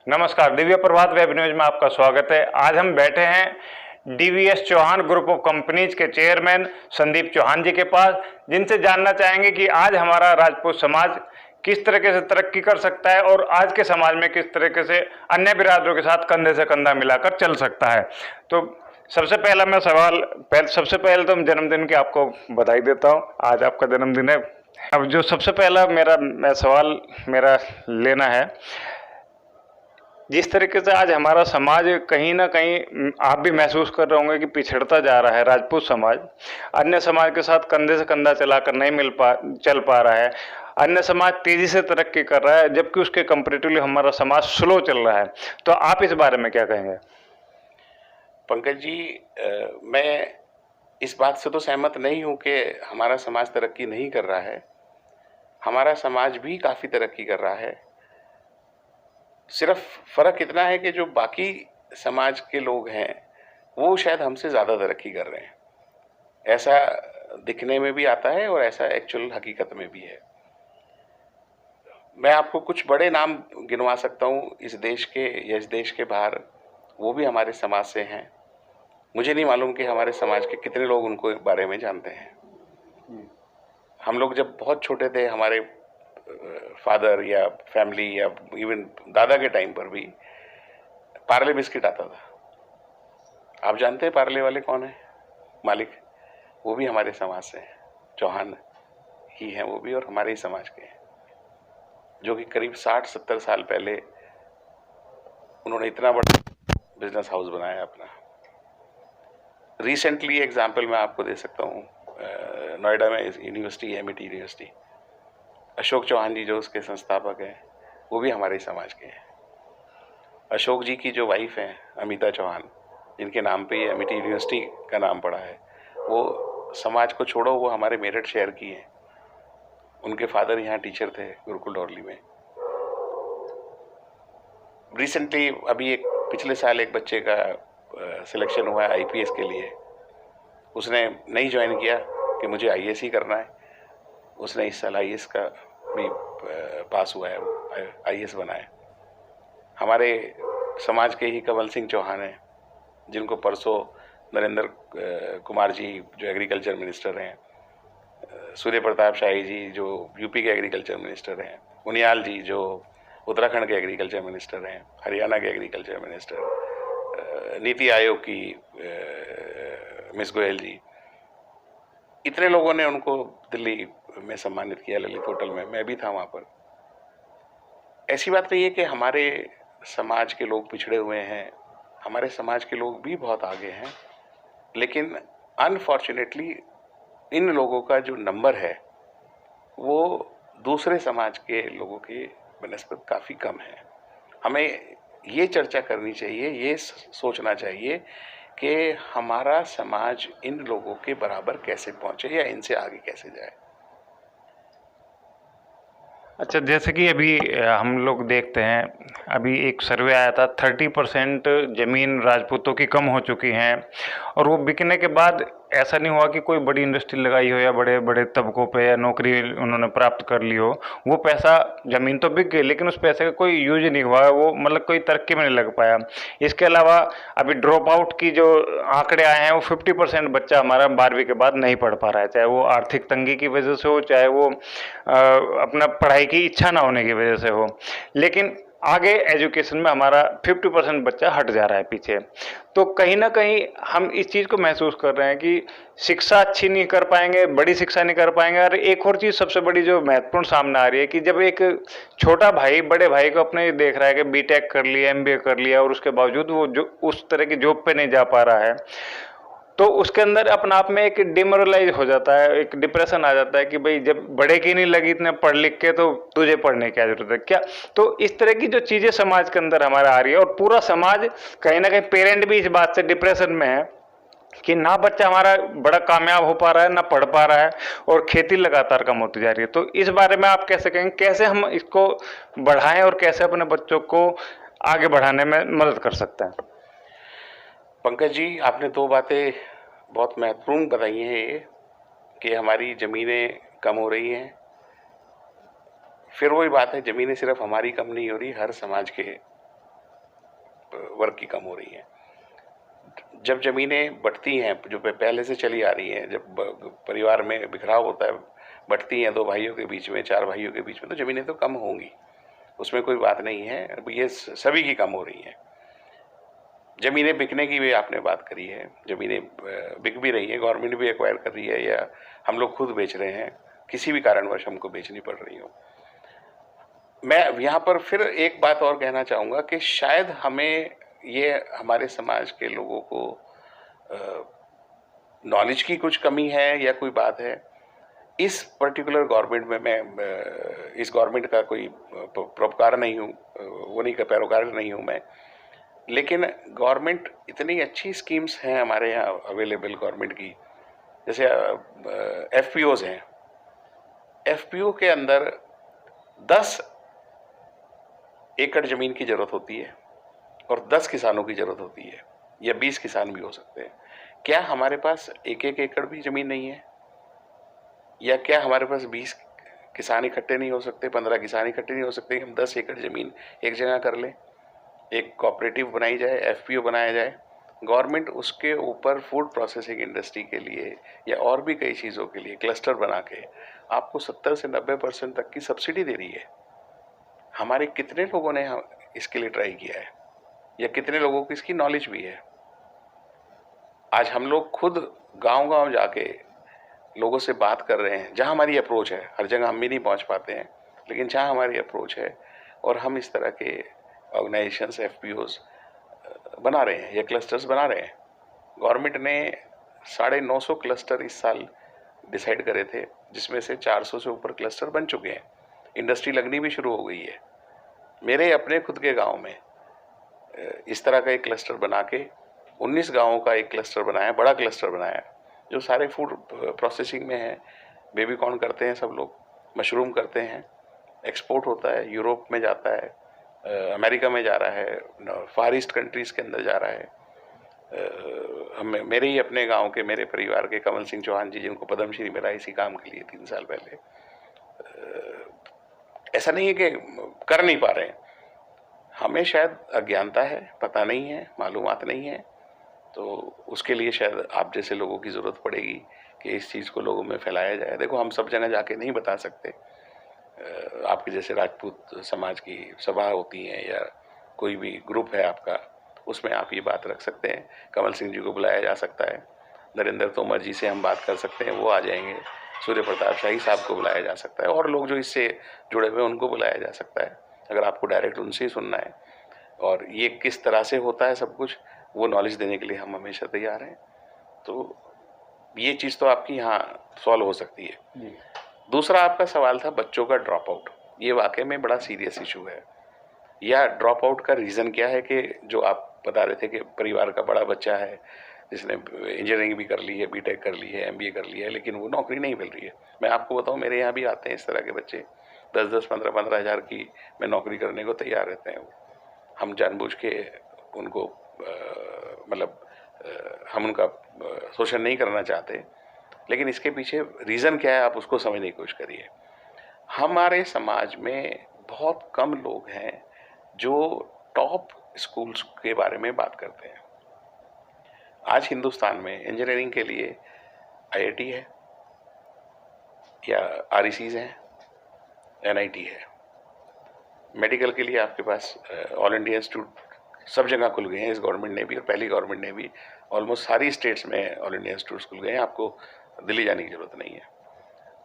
नमस्कार, दिव्य प्रभात web news में आपका स्वागत है। आज हम बैठे हैं DVS Chauhan group of companies के चेयरमैन संदीप चौहान जी के पास, जिनसे जानना चाहेंगे कि आज हमारा राजपूत समाज किस तरीके से तरक्की कर सकता है और आज के समाज में किस तरीके से अन्य बिरादरों के साथ कंधे से कंधा मिलाकर चल सकता है। तो सबसे पहले तो जन्मदिन की आपको बधाई देता हूँ, आज आपका जन्मदिन है। अब जो सबसे पहला सवाल मेरा लेना है, जिस तरीके से आज हमारा समाज कहीं ना कहीं आप भी महसूस कर रहे होंगे कि पिछड़ता जा रहा है, राजपूत समाज अन्य समाज के साथ कंधे से कंधा चलाकर नहीं चल पा रहा है। अन्य समाज तेजी से तरक्की कर रहा है जबकि उसके कंपेरेटिवली हमारा समाज स्लो चल रहा है। तो आप इस बारे में क्या कहेंगे? पंकज जी, मैं इस बात से तो सहमत नहीं हूं कि हमारा समाज तरक्की नहीं कर रहा है। हमारा समाज भी काफ़ी तरक्की कर रहा है। सिर्फ फ़र्क इतना है कि जो बाकी समाज के लोग हैं वो शायद हमसे ज़्यादा तरक्की कर रहे हैं। ऐसा दिखने में भी आता है और ऐसा एक्चुअल हकीकत में भी है। मैं आपको कुछ बड़े नाम गिनवा सकता हूँ इस देश के या इस देश के बाहर, वो भी हमारे समाज से हैं। मुझे नहीं मालूम कि हमारे समाज के कितने लोग उनको बारे में जानते हैं। हम लोग जब बहुत छोटे थे, हमारे फादर या फैमिली या इवन दादा के टाइम पर भी पार्ले बिस्किट आता था। आप जानते हैं पार्ले वाले कौन है मालिक? वो भी हमारे समाज से हैं, चौहान ही हैं वो भी, और हमारे ही समाज के हैं, जो कि करीब 60-70 साल पहले उन्होंने इतना बड़ा बिजनेस हाउस बनाया अपना। रिसेंटली एग्जाम्पल मैं आपको दे सकता हूँ, नोएडा में university, Amity university, Ashok Chauhan ji जो उसके संस्थापक हैं वो भी हमारे समाज के हैं। अशोक जी की जो वाइफ हैं अमिता चौहान, जिनके नाम पे ये एमिटी यूनिवर्सिटी का नाम पड़ा है, वो समाज को छोड़ो, वो हमारे मेरठ शहर की हैं। उनके फादर यहाँ टीचर थे गुरुकुल डॉर्ली में। रिसेंटली अभी एक पिछले साल एक बच्चे का सिलेक्शन हुआ है आईपीएस के लिए। उसने नहीं ज्वाइन किया कि मुझे आईएएस ही करना है। उसने इस साल आईएएस का भी पास हुआ है, आईएएस बना है। हमारे समाज के ही कंवल सिंह चौहान हैं, जिनको परसों नरेंद्र कुमार जी जो एग्रीकल्चर मिनिस्टर हैं, सूर्य प्रताप शाही जी जो यूपी के एग्रीकल्चर मिनिस्टर हैं, उनियाल जी जो उत्तराखंड के एग्रीकल्चर मिनिस्टर हैं, हरियाणा के एग्रीकल्चर मिनिस्टर, नीति आयोग की मिस गोयल जी, इतने लोगों ने उनको दिल्ली में सम्मानित किया, ललित होटल में। मैं भी था वहाँ पर। ऐसी बात नहीं है कि हमारे समाज के लोग पिछड़े हुए हैं, हमारे समाज के लोग भी बहुत आगे हैं, लेकिन अनफॉर्चुनेटली इन लोगों का जो नंबर है वो दूसरे समाज के लोगों के बनस्पत काफ़ी कम है। हमें ये चर्चा करनी चाहिए, ये सोचना चाहिए कि हमारा समाज इन लोगों के बराबर कैसे पहुंचे या इनसे आगे कैसे जाए। अच्छा, जैसे कि अभी हम लोग देखते हैं, अभी एक सर्वे आया था, 30% ज़मीन राजपूतों की कम हो चुकी हैं और वो बिकने के बाद ऐसा नहीं हुआ कि कोई बड़ी इंडस्ट्री लगाई हो या बड़े बड़े तबकों पे या नौकरी उन्होंने प्राप्त कर ली हो। वो पैसा, ज़मीन तो बिक गई लेकिन उस पैसे का कोई यूज नहीं हुआ, वो मतलब कोई तरक्की में नहीं लग पाया। इसके अलावा अभी ड्रॉप आउट की जो आंकड़े आए हैं, वो 50% बच्चा हमारा 12वीं के बाद नहीं पढ़ पा रहा है, चाहे वो आर्थिक तंगी की वजह से हो, चाहे वो अपना पढ़ाई की इच्छा ना होने की वजह से हो। लेकिन आगे एजुकेशन में हमारा 50% बच्चा हट जा रहा है पीछे। तो कहीं ना कहीं हम इस चीज़ को महसूस कर रहे हैं कि शिक्षा अच्छी नहीं कर पाएंगे, बड़ी शिक्षा नहीं कर पाएंगे। और एक और चीज़ सबसे बड़ी जो महत्वपूर्ण सामने आ रही है कि जब एक छोटा भाई बड़े भाई को अपने देख रहा है कि बीटेक कर लिया, एमबीए कर लिया और उसके बावजूद वो जो उस तरह की जॉब पे नहीं जा पा रहा है, तो उसके अंदर अपने आप में एक डिमोरलाइज हो जाता है, एक डिप्रेशन आ जाता है कि भाई जब बड़े की नहीं लगी इतने पढ़ लिख के तो तुझे पढ़ने की क्या जरूरत है क्या। तो इस तरह की जो चीजें समाज के अंदर हमारा आ रही है और पूरा समाज कहीं ना कहीं पेरेंट भी इस बात से डिप्रेशन में है कि ना बच्चा हमारा बड़ा कामयाब हो पा रहा है, ना पढ़ पा रहा है और खेती लगातार कम होती जा रही है। तो इस बारे में आप कैसे कहेंगे, कैसे हम इसको बढ़ाएं और कैसे अपने बच्चों को आगे बढ़ाने में मदद कर सकते हैं? पंकज जी, आपने दो बातें बहुत महत्वपूर्ण बताई हैं, ये कि हमारी ज़मीनें कम हो रही हैं। फिर वही बात है, ज़मीनें सिर्फ हमारी कम नहीं हो रही, हर समाज के वर्क की कम हो रही है। जब ज़मीनें बँटती हैं, जो पहले से चली आ रही हैं, जब परिवार में बिखराव होता है, बँटती हैं 2 भाइयों के बीच में, 4 भाइयों के बीच में, तो ज़मीनें तो कम होंगी, उसमें कोई बात नहीं है। अब ये सभी की कम हो रही हैं। ज़मीनें बिकने की भी आपने बात करी है, ज़मीनें बिक भी रही हैं, गवर्नमेंट भी एक्वायर कर रही है या हम लोग खुद बेच रहे हैं, किसी भी कारणवश हमको बेचनी पड़ रही हो। मैं यहाँ पर फिर एक बात और कहना चाहूँगा कि शायद हमें ये हमारे समाज के लोगों को नॉलेज की कुछ कमी है या कोई बात है। इस पर्टिकुलर गवर्नमेंट में मैं इस गवर्नमेंट का कोई परोपकार नहीं हूँ, वो नहीं, पैरोकार नहीं हूँ मैं, लेकिन गवर्नमेंट इतनी अच्छी स्कीम्स हैं हमारे यहाँ अवेलेबल गवर्नमेंट की, जैसे FPOs हैं। FPO के अंदर 10 एकड़ ज़मीन की ज़रूरत होती है और 10 किसानों की ज़रूरत होती है, या 20 किसान भी हो सकते हैं। क्या हमारे पास 1-1 एकड़ भी ज़मीन नहीं है? या क्या हमारे पास 20 किसान इकट्ठे नहीं हो सकते, 15 किसान इकट्ठे नहीं हो सकते कि हम 10 एकड़ ज़मीन एक जगह कर लें, एक कोऑपरेटिव बनाई जाए, FPO बनाया जाए, गवर्नमेंट उसके ऊपर फूड प्रोसेसिंग इंडस्ट्री के लिए या और भी कई चीज़ों के लिए क्लस्टर बना के आपको 70 से 90% तक की सब्सिडी दे रही है। हमारे कितने लोगों ने इसके लिए ट्राई किया है, या कितने लोगों को इसकी नॉलेज भी है? आज हम लोग खुद गांव-गांव जाके लोगों से बात कर रहे हैं, जहां हमारी अप्रोच है। हर जगह हम भी नहीं पहुंच पाते हैं, लेकिन जहां हमारी अप्रोच है और हम इस तरह के ऑर्गेनाइजेशंस, FPOs बना रहे हैं या क्लस्टर्स बना रहे हैं। गवर्नमेंट ने 950 क्लस्टर इस साल डिसाइड करे थे, जिसमें से 400 से ऊपर क्लस्टर बन चुके हैं। इंडस्ट्री लगनी भी शुरू हो गई है। मेरे अपने खुद के गांव में इस तरह का एक क्लस्टर बना के 19 गांवों का एक क्लस्टर बनाया, बड़ा क्लस्टर बनाया, जो सारे फूड प्रोसेसिंग में है। बेबी कॉर्न करते हैं सब लोग, मशरूम करते हैं, एक्सपोर्ट होता है, यूरोप में जाता है, अमेरिका में जा रहा है, फार ईस्ट कंट्रीज़ के अंदर जा रहा है। मेरे ही अपने गांव के, मेरे परिवार के कमल सिंह चौहान जी, जिनको पद्मश्री मिला इसी काम के लिए 3 साल पहले, ऐसा नहीं है कि कर नहीं पा रहे हैं, हमें शायद अज्ञानता है, पता नहीं है, मालूमात नहीं है, तो उसके लिए शायद आप जैसे लोगों की ज़रूरत पड़ेगी कि इस चीज़ को लोगों में फैलाया जाए। देखो, हम सब जगह जाके नहीं बता सकते। आपके जैसे राजपूत समाज की सभा होती हैं या कोई भी ग्रुप है आपका, उसमें आप ये बात रख सकते हैं। कमल सिंह जी को बुलाया जा सकता है, नरेंद्र तोमर जी से हम बात कर सकते हैं, वो आ जाएंगे, सूर्य प्रताप शाही साहब को बुलाया जा सकता है, और लोग जो इससे जुड़े हुए हैं उनको बुलाया जा सकता है, अगर आपको डायरेक्ट उनसे ही सुनना है। और ये किस तरह से होता है सब कुछ, वो नॉलेज देने के लिए हम हमेशा तैयार हैं। तो ये चीज़ तो आपकी यहाँ सॉल्व हो सकती है। दूसरा आपका सवाल था बच्चों का ड्रॉप आउट। ये वाकई में बड़ा सीरियस इशू है। या ड्रॉप आउट का रीज़न क्या है कि जो आप बता रहे थे कि परिवार का बड़ा बच्चा है जिसने इंजीनियरिंग भी कर ली है, BTech कर ली है, MBA कर लिया है, लेकिन वो नौकरी नहीं मिल रही है। मैं आपको बताऊं, मेरे यहाँ भी आते हैं इस तरह के बच्चे, 10-10, 15-15 हज़ार की में नौकरी करने को तैयार रहते हैं। हम जानबूझ के उनको हम उनका शोषण नहीं करना चाहते, लेकिन इसके पीछे रीज़न क्या है आप उसको समझने की कोशिश करिए। हमारे समाज में बहुत कम लोग हैं जो टॉप स्कूल्स के बारे में बात करते हैं। आज हिंदुस्तान में इंजीनियरिंग के लिए IIT है या RECs हैं, NIT है। मेडिकल के लिए आपके पास ऑल इंडिया इंस्टीट्यूट सब जगह खुल गए हैं, इस गवर्नमेंट ने भी और पहली गवर्नमेंट ने भी। ऑलमोस्ट सारी स्टेट्स में ऑल इंडिया इंस्टीट्यूट्स खुल गए हैं, आपको दिल्ली जाने की ज़रूरत नहीं है।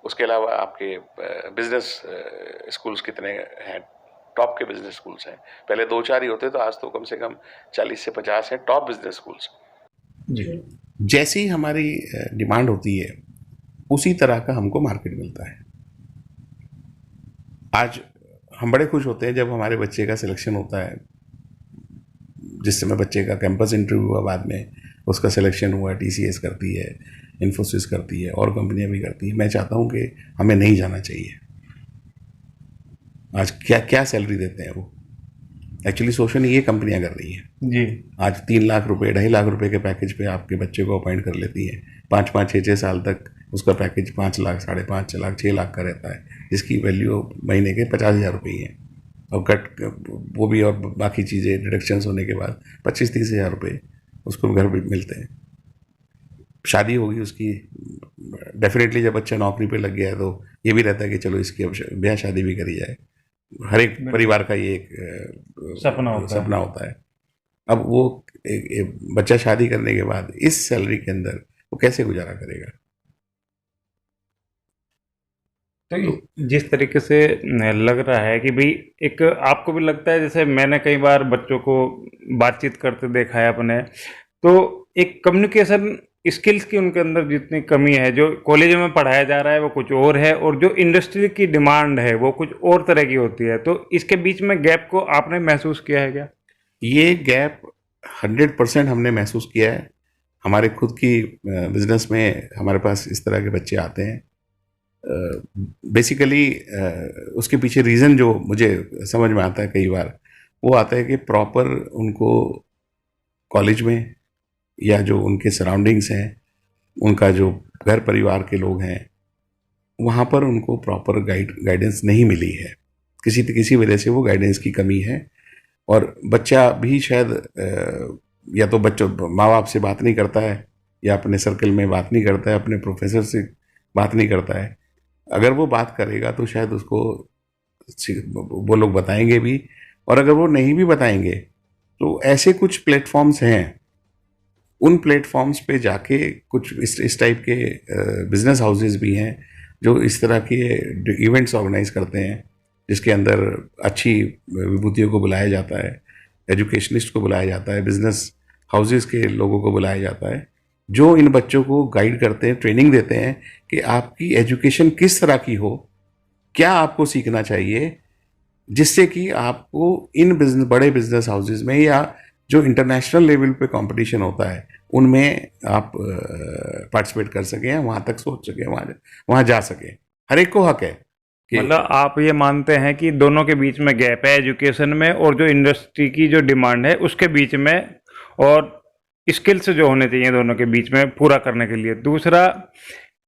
उसके अलावा आपके बिजनेस स्कूल्स कितने हैं, टॉप के बिजनेस स्कूल्स हैं। पहले 2-4 ही होते, तो आज तो कम से कम 40 से 50 हैं टॉप बिजनेस स्कूल्स। जी, जैसी हमारी डिमांड होती है उसी तरह का हमको मार्केट मिलता है। आज हम बड़े खुश होते हैं जब हमारे बच्चे का सिलेक्शन होता है। जिस समय बच्चे का कैंपस इंटरव्यू हुआ, बाद में उसका सिलेक्शन हुआ, TCS करती है, इन्फोसिस करती है, और कंपनियां भी करती हैं। मैं चाहता हूं कि हमें नहीं जाना चाहिए। आज क्या क्या सैलरी देते हैं वो, एक्चुअली शोषण ये कंपनियां कर रही हैं जी। आज 3 लाख रुपए, 2.5 लाख रुपए के पैकेज पे आपके बच्चे को अपॉइंट कर लेती हैं। 5-5, 6-6 साल तक उसका पैकेज 5 लाख, 5.5 लाख, 6 लाख का रहता है, जिसकी वैल्यू महीने के 50,000 रुपये है। और कट वो भी, और बाकी चीज़ें डिडक्शंस होने के बाद 25-30 हज़ार रुपये उसको घर पे मिलते हैं। शादी होगी उसकी, डेफिनेटली जब बच्चा नौकरी पे लग गया है तो ये भी रहता है कि चलो इसकी अब ब्याह शादी भी करी जाए। हर एक परिवार का ये एक सपना होता है। अब वो एक बच्चा शादी करने के बाद इस सैलरी के अंदर वो कैसे गुजारा करेगा? तो जिस तरीके से लग रहा है कि भाई, एक आपको भी लगता है, जैसे मैंने कई बार बच्चों को बातचीत करते देखा है अपने, तो एक कम्युनिकेशन स्किल्स की उनके अंदर जितनी कमी है, जो कॉलेज में पढ़ाया जा रहा है वो कुछ और है, और जो इंडस्ट्री की डिमांड है वो कुछ और तरह की होती है। तो इसके बीच में गैप को आपने महसूस किया है क्या? ये गैप 100% हमने महसूस किया है। हमारे खुद की बिजनेस में हमारे पास इस तरह के बच्चे आते हैं। बेसिकली उसके पीछे रीज़न जो मुझे समझ में आता है कई बार, वो आता है कि प्रॉपर उनको कॉलेज में या जो उनके सराउंडिंग्स हैं, उनका जो घर परिवार के लोग हैं, वहाँ पर उनको प्रॉपर गाइडेंस नहीं मिली है। किसी वजह से वो गाइडेंस की कमी है। और बच्चा भी शायद या तो बच्चों माँ बाप से बात नहीं करता है, या अपने सर्कल में बात नहीं करता है, अपने प्रोफेसर से बात नहीं करता है। अगर वो बात करेगा तो शायद उसको वो लोग बताएंगे भी, और अगर वो नहीं भी बताएंगे तो ऐसे कुछ प्लेटफॉर्म्स हैं, उन प्लेटफॉर्म्स पे जाके कुछ इस टाइप के बिजनेस हाउसेस भी हैं जो इस तरह के इवेंट्स ऑर्गेनाइज करते हैं, जिसके अंदर अच्छी विभूतियों को बुलाया जाता है, एजुकेशनिस्ट को बुलाया जाता है, बिजनेस हाउसेस के लोगों को बुलाया जाता है, जो इन बच्चों को गाइड करते हैं, ट्रेनिंग देते हैं कि आपकी एजुकेशन किस तरह की हो, क्या आपको सीखना चाहिए, जिससे कि आपको इन बड़े बिजनेस हाउसेस में या जो इंटरनेशनल लेवल पे कंपटीशन होता है उनमें आप पार्टिसिपेट कर सकें, वहाँ तक सोच सकें, वहाँ जा सकें। हर एक को हक है। मतलब आप ये मानते हैं कि दोनों के बीच में गैप है, एजुकेशन में और जो इंडस्ट्री की जो डिमांड है उसके बीच में, और स्किल्स जो होने चाहिए दोनों के बीच में पूरा करने के लिए। दूसरा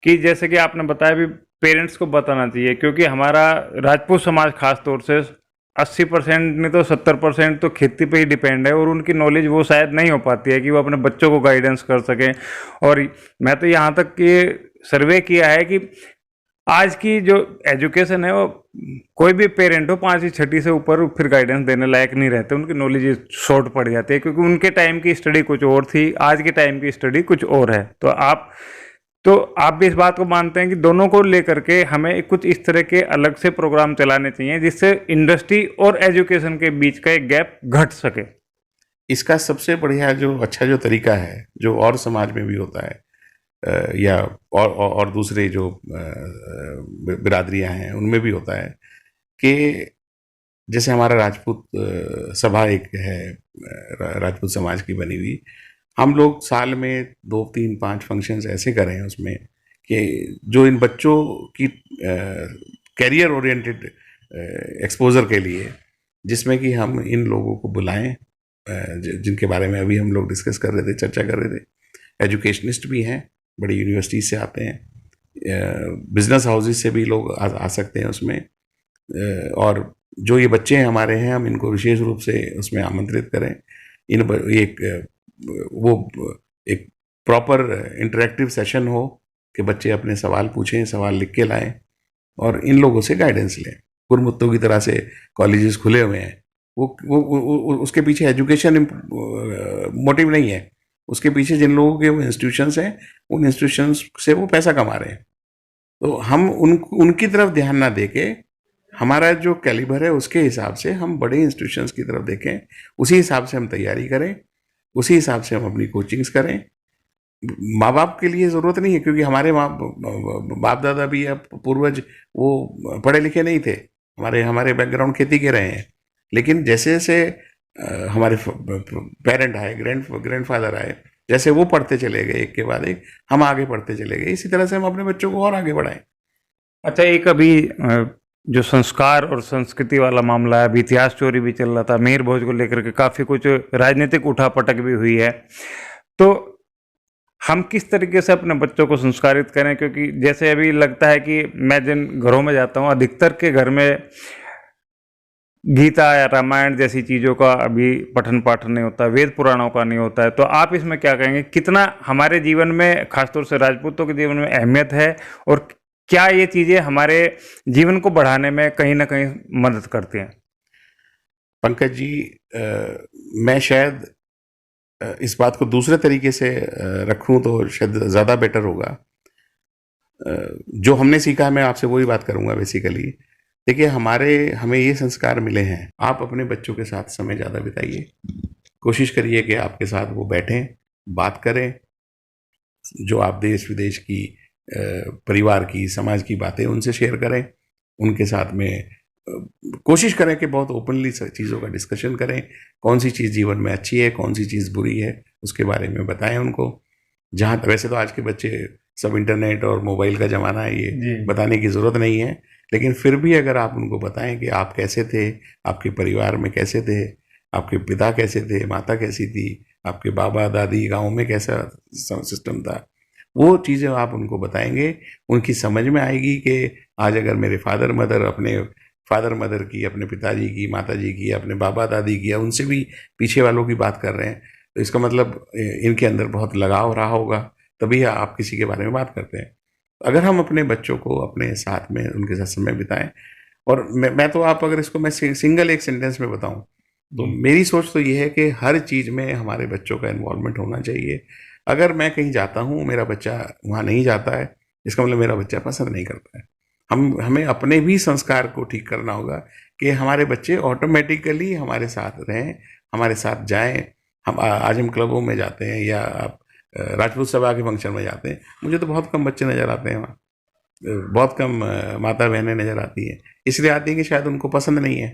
कि जैसे कि आपने बताया भी, पेरेंट्स को बताना चाहिए, क्योंकि हमारा राजपूत समाज खास तौर से 80% नहीं तो 70% तो खेती पे ही डिपेंड है, और उनकी नॉलेज वो शायद नहीं हो पाती है कि वो अपने बच्चों को गाइडेंस कर सकें। और मैं तो यहाँ तक कि सर्वे किया है कि आज की जो एजुकेशन है वो कोई भी पेरेंट हो 5वीं 6वीं से ऊपर फिर गाइडेंस देने लायक नहीं रहते, उनकी नॉलेज शॉर्ट पड़ जाती है, क्योंकि उनके टाइम की स्टडी कुछ और थी, आज के टाइम की स्टडी कुछ और है। तो आप भी इस बात को मानते हैं कि दोनों को लेकर के हमें कुछ इस तरह के अलग से प्रोग्राम चलाने चाहिए जिससे इंडस्ट्री और एजुकेशन के बीच का एक गैप घट सके? इसका सबसे बढ़िया जो अच्छा जो तरीका है, जो और समाज में भी होता है या और दूसरे जो बिरादरियां हैं उनमें भी होता है, कि जैसे हमारा राजपूत सभा एक है, राजपूत समाज की बनी हुई, हम लोग साल में 2-3-5 फंक्शंस ऐसे करें उसमें कि जो इन बच्चों की कैरियर ओरिएंटेड एक्सपोजर के लिए, जिसमें कि हम इन लोगों को बुलाएं जिनके बारे में अभी हम लोग डिस्कस कर रहे थे, चर्चा कर रहे थे। एजुकेशनिस्ट भी हैं, बड़ी यूनिवर्सिटी से आते हैं, बिजनेस हाउसेस से भी लोग आ सकते हैं उसमें, और जो ये बच्चे हमारे हैं हम इनको विशेष रूप से उसमें आमंत्रित करें। एक प्रॉपर इंटरेक्टिव सेशन हो कि बच्चे अपने सवाल पूछें, सवाल लिख के लाएं और इन लोगों से गाइडेंस लें। गुरमुत्तों की तरह से कॉलेजेस खुले हुए हैं, वो उसके पीछे एजुकेशन मोटिव नहीं है, उसके पीछे जिन लोगों के वो इंस्टीट्यूशंस हैं उन इंस्टीट्यूशंस से वो पैसा कमा रहे हैं। तो हम उनकी तरफ ध्यान ना देके हमारा जो कैलिबर है उसके हिसाब से हम बड़े इंस्टीट्यूशंस की तरफ देखें, उसी हिसाब से हम तैयारी करें, उसी हिसाब से हम अपनी कोचिंग्स करें। माँ बाप के लिए ज़रूरत नहीं है, क्योंकि हमारे बाप दादा भी या पूर्वज वो पढ़े लिखे नहीं थे, हमारे बैकग्राउंड खेती के रहे हैं। लेकिन जैसे जैसे हमारे पेरेंट आए, ग्रैंडफादर आए, जैसे वो पढ़ते चले गए एक के बाद एक, हम आगे पढ़ते चले गए। इसी तरह से हम अपने बच्चों को और आगे बढ़ाएं। अच्छा, एक अभी जो संस्कार और संस्कृति वाला मामला है, अभी इतिहास चोरी भी चल रहा था, मिहिर भोज को लेकर के काफ़ी कुछ राजनीतिक उठापटक भी हुई है, तो हम किस तरीके से अपने बच्चों को संस्कारित करें? क्योंकि जैसे अभी लगता है कि मैं जिन घरों में जाता हूँ, अधिकतर के घर में गीता या रामायण जैसी चीज़ों का अभी पठन पाठन नहीं होता, वेद पुराणों का नहीं होता है, तो आप इसमें क्या कहेंगे, कितना हमारे जीवन में, खासतौर से राजपूतों के जीवन में अहमियत है, और क्या ये चीज़ें हमारे जीवन को बढ़ाने में कहीं ना कहीं मदद करती हैं? पंकज जी, मैं शायद इस बात को दूसरे तरीके से रखूं तो शायद ज़्यादा बेटर होगा। जो हमने सीखा है, मैं आपसे वही बात करूंगा बेसिकली। देखिए, हमें ये संस्कार मिले हैं, आप अपने बच्चों के साथ समय ज़्यादा बिताइए, कोशिश करिए कि आपके साथ वो बैठें, बात करें, जो आप देश विदेश की, परिवार की, समाज की बातें उनसे शेयर करें, उनके साथ में कोशिश करें कि बहुत ओपनली चीज़ों का डिस्कशन करें, कौन सी चीज़ जीवन में अच्छी है, कौन सी चीज़ बुरी है, उसके बारे में बताएं उनको। जहाँ वैसे तो आज के बच्चे सब इंटरनेट और मोबाइल का ज़माना है, ये बताने की ज़रूरत नहीं है, लेकिन फिर भी अगर आप उनको बताएं कि आप कैसे थे, आपके परिवार में कैसे थे, आपके पिता कैसे थे, माता कैसी थी, आपके बाबा दादी गाँव में कैसा सिस्टम था, वो चीज़ें आप उनको बताएंगे, उनकी समझ में आएगी कि आज अगर मेरे फादर मदर की, अपने पिताजी की, माताजी की, अपने बाबा दादी की, या उनसे भी पीछे वालों की बात कर रहे हैं, तो इसका मतलब इनके अंदर बहुत लगाव रहा होगा, तभी आप किसी के बारे में बात करते हैं। अगर हम अपने बच्चों को अपने साथ में, उनके साथ समय बिताएं, और मैं तो, आप अगर इसको मैं सिंगल एक सेंटेंस में बताऊं, तो मेरी सोच तो ये है कि हर चीज़ में हमारे बच्चों का इन्वॉल्वमेंट होना चाहिए। अगर मैं कहीं जाता हूँ, मेरा बच्चा वहाँ नहीं जाता है, इसका मतलब मेरा बच्चा पसंद नहीं करता है। हमें अपने भी संस्कार को ठीक करना होगा कि हमारे बच्चे ऑटोमेटिकली हमारे साथ रहें, हमारे साथ जाएं। आज हम क्लबों में जाते हैं, या आप राजपूत सभा के फंक्शन में जाते हैं, मुझे तो बहुत कम बच्चे नज़र आते हैं वहाँ, बहुत कम माता बहनें नज़र आती हैं। इसलिए आती हैं कि शायद उनको पसंद नहीं है।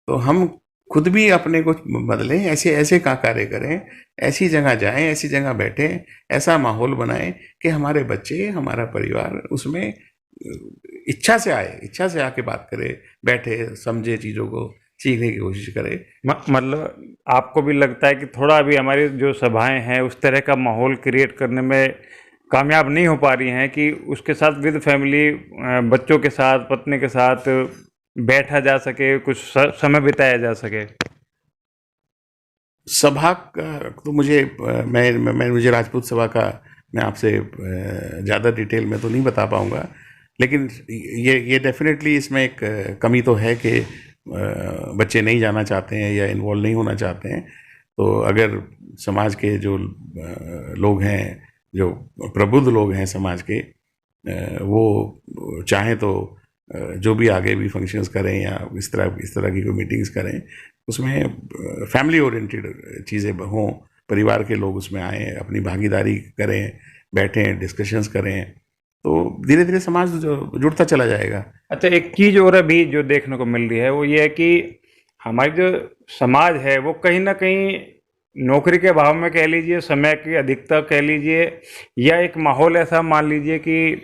तो हम खुद भी अपने को बदलें, ऐसे ऐसे कार्य करें, ऐसी जगह जाएं, ऐसी जगह बैठें, ऐसा माहौल बनाएं कि हमारे बच्चे, हमारा परिवार उसमें इच्छा से आए, इच्छा से आके बात करे, बैठे, समझे, चीज़ों को सीखने की कोशिश करे। मतलब आपको भी लगता है कि थोड़ा अभी हमारी जो सभाएं हैं उस तरह का माहौल क्रिएट करने में कामयाब नहीं हो पा रही हैं कि उसके साथ विद फैमिली, बच्चों के साथ, पत्नी के साथ बैठा जा सके, कुछ समय बिताया जा सके? सभा का तो मुझे राजपूत सभा का मैं आपसे ज़्यादा डिटेल में तो नहीं बता पाऊँगा, लेकिन ये डेफिनेटली इसमें एक कमी तो है कि बच्चे नहीं जाना चाहते हैं या इन्वॉल्व नहीं होना चाहते हैं। तो अगर समाज के जो लोग हैं, जो प्रबुद्ध लोग हैं समाज के, वो चाहें तो जो भी आगे भी फंक्शंस करें या इस तरह की कोई मीटिंग्स करें, उसमें फैमिली ओरिएंटेड चीज़ें हों, परिवार के लोग उसमें आएँ, अपनी भागीदारी करें, बैठें, डिस्कशंस करें, तो धीरे धीरे समाज जुड़ता चला जाएगा। अच्छा, एक चीज़ और अभी जो देखने को मिल रही है वो ये है कि हमारी जो समाज है वो कहीं ना कहीं नौकरी के अभाव में कह लीजिए, समय की अधिकता कह लीजिए, या एक माहौल ऐसा मान लीजिए कि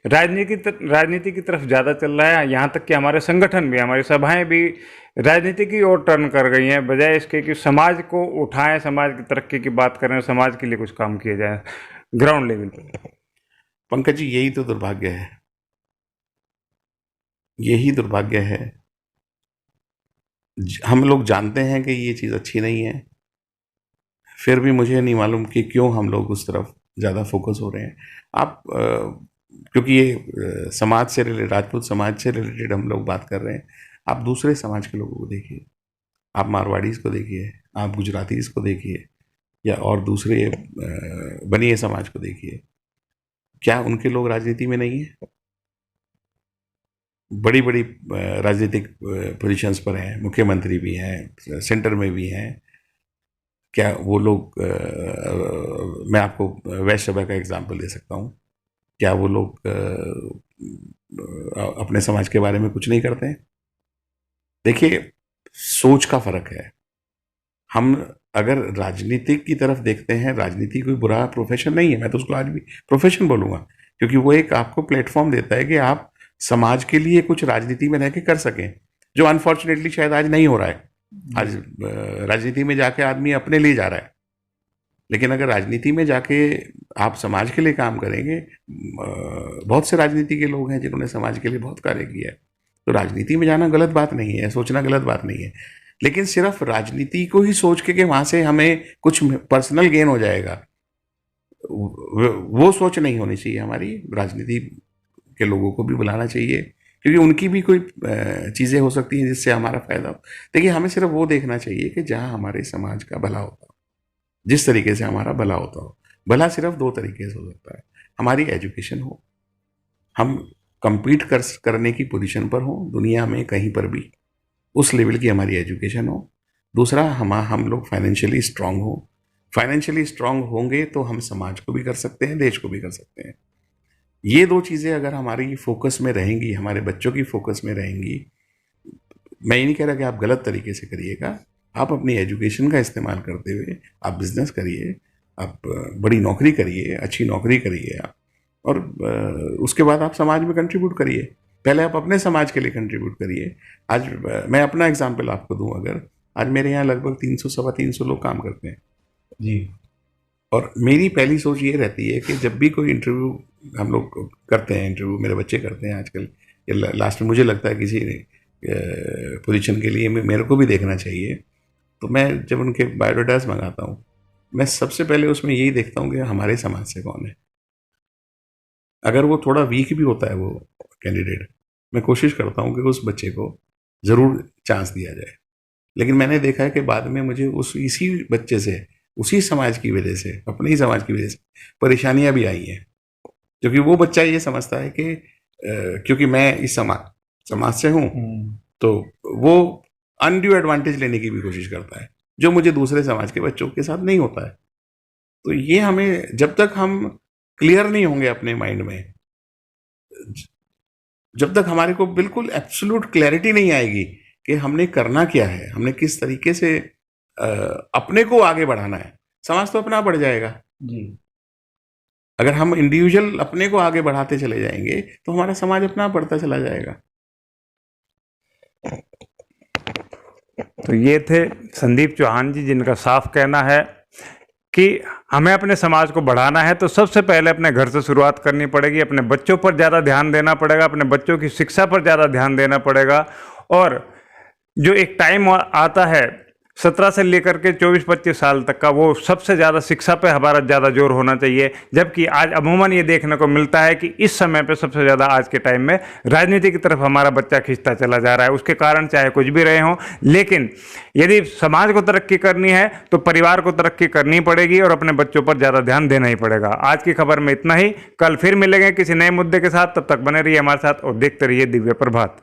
राजनीति की तरफ ज़्यादा चल रहा है। यहाँ तक कि हमारे संगठन भी, हमारी सभाएं भी राजनीति की ओर टर्न कर गई हैं, बजाय इसके कि समाज को उठाएं, समाज की तरक्की की बात करें, समाज के लिए कुछ काम किए जाए ग्राउंड लेवल पर। पंकज जी, यही तो दुर्भाग्य है, यही दुर्भाग्य है। हम लोग जानते हैं कि ये चीज़ अच्छी नहीं है, फिर भी मुझे नहीं मालूम कि क्यों हम लोग उस तरफ ज़्यादा फोकस हो रहे हैं। आप क्योंकि ये समाज से रिलेटेड, राजपूत समाज से रिलेटेड हम लोग बात कर रहे हैं, आप दूसरे समाज के लोगों को देखिए, आप मारवाड़ीज़ को देखिए, आप गुजरातीज़ को देखिए, या और दूसरे बनिए समाज को देखिए, क्या उनके लोग राजनीति में नहीं है? बड़ी बड़ी राजनीतिक पोजीशंस पर हैं, मुख्यमंत्री भी हैं, सेंटर में भी हैं। क्या वो लोग, मैं आपको वैश्य सभा का एग्जांपल दे सकता हूँ, क्या वो लोग अपने समाज के बारे में कुछ नहीं करते हैं? देखिए, सोच का फर्क है। हम अगर राजनीति की तरफ देखते हैं, राजनीति कोई बुरा प्रोफेशन नहीं है, मैं तो उसको आज भी प्रोफेशन बोलूँगा, क्योंकि वो एक आपको प्लेटफॉर्म देता है कि आप समाज के लिए कुछ राजनीति में रह के कर सकें, जो अनफॉर्चुनेटली शायद आज नहीं हो रहा है। आज राजनीति में जाके आदमी अपने लिए जा रहा है, लेकिन अगर राजनीति में जाके आप समाज के लिए काम करेंगे, बहुत से राजनीति के लोग हैं जिन्होंने समाज के लिए बहुत कार्य किया है, तो राजनीति में जाना गलत बात नहीं है, सोचना गलत बात नहीं है, लेकिन सिर्फ राजनीति को ही सोच के वहां से हमें कुछ पर्सनल गेन हो जाएगा, वो सोच नहीं होनी चाहिए हमारी। राजनीति के लोगों को भी बुलाना चाहिए, क्योंकि उनकी भी कोई चीज़ें हो सकती हैं जिससे हमारा फायदा हो। देखिए, हमें सिर्फ वो देखना चाहिए कि जहाँ हमारे समाज का भला होता हो, जिस तरीके से हमारा भला होता हो। भला सिर्फ दो तरीके से हो सकता है, हमारी एजुकेशन हो, हम compete करने की पोजीशन पर हो दुनिया में कहीं पर भी, उस लेवल की हमारी एजुकेशन हो। दूसरा, हम लोग फाइनेंशियली स्ट्रांग हो। फाइनेंशियली स्ट्रांग होंगे तो हम समाज को भी कर सकते हैं, देश को भी कर सकते हैं। ये दो चीज़ें अगर हमारी फोकस में रहेंगी, हमारे बच्चों की फोकस में रहेंगी, मैं ये नहीं कह रहा कि आप गलत तरीके से करिएगा, आप अपनी एजुकेशन का इस्तेमाल करते हुए आप बिजनेस करिए, आप बड़ी नौकरी करिए, अच्छी नौकरी करिए आप, और उसके बाद आप समाज में कंट्रीब्यूट करिए। पहले आप अपने समाज के लिए कंट्रीब्यूट करिए। आज मैं अपना एग्जांपल आपको दूं, अगर आज मेरे यहाँ लगभग 300-325 लोग काम करते हैं जी, और मेरी पहली सोच ये रहती है कि जब भी कोई इंटरव्यू हम लोग करते हैं, इंटरव्यू मेरे बच्चे करते हैं आजकल, लास्ट में मुझे लगता है किसी पोजीशन के लिए मेरे को भी देखना चाहिए, तो मैं जब उनके बायोडाटास मंगाता हूँ, मैं सबसे पहले उसमें यही देखता हूँ कि हमारे समाज से कौन है। अगर वो थोड़ा वीक भी होता है वो कैंडिडेट, मैं कोशिश करता हूँ कि उस बच्चे को ज़रूर चांस दिया जाए। लेकिन मैंने देखा है कि बाद में मुझे इसी बच्चे से, उसी समाज की वजह से, अपने ही समाज की वजह से परेशानियां भी आई हैं, क्योंकि वो बच्चा ये समझता है कि क्योंकि मैं इस समाज से हूँ, तो वो अनड्यू एडवांटेज लेने की भी कोशिश करता है, जो मुझे दूसरे समाज के बच्चों के साथ नहीं होता है। तो ये हमें, जब तक हम क्लियर नहीं होंगे अपने माइंड में, जब तक हमारे को बिल्कुल एब्सोल्यूट क्लैरिटी नहीं आएगी कि हमने करना क्या है, हमने किस तरीके से अपने को आगे बढ़ाना है, समाज तो अपना बढ़ जाएगा जी। अगर हम इंडिविजुअल अपने को आगे बढ़ाते चले जाएंगे तो हमारा समाज अपना बढ़ता चला जाएगा। तो ये थे संदीप चौहान जी, जिनका साफ कहना है कि हमें अपने समाज को बढ़ाना है तो सबसे पहले अपने घर से शुरुआत करनी पड़ेगी, अपने बच्चों पर ज़्यादा ध्यान देना पड़ेगा, अपने बच्चों की शिक्षा पर ज़्यादा ध्यान देना पड़ेगा। और जो एक टाइम आता है 17 से लेकर के 24-25 साल तक का, वो सबसे ज़्यादा शिक्षा पे हमारा ज़्यादा जोर होना चाहिए। जबकि आज अमूमन ये देखने को मिलता है कि इस समय पे सबसे ज़्यादा आज के टाइम में राजनीति की तरफ हमारा बच्चा खींचता चला जा रहा है। उसके कारण चाहे कुछ भी रहे हों, लेकिन यदि समाज को तरक्की करनी है तो परिवार को तरक्की करनी पड़ेगी और अपने बच्चों पर ज़्यादा ध्यान देना ही पड़ेगा। आज की खबर में इतना ही, कल फिर मिलेंगे किसी नए मुद्दे के साथ। तब तक बने रहिए हमारे साथ और देखते रहिए दिव्य प्रभात।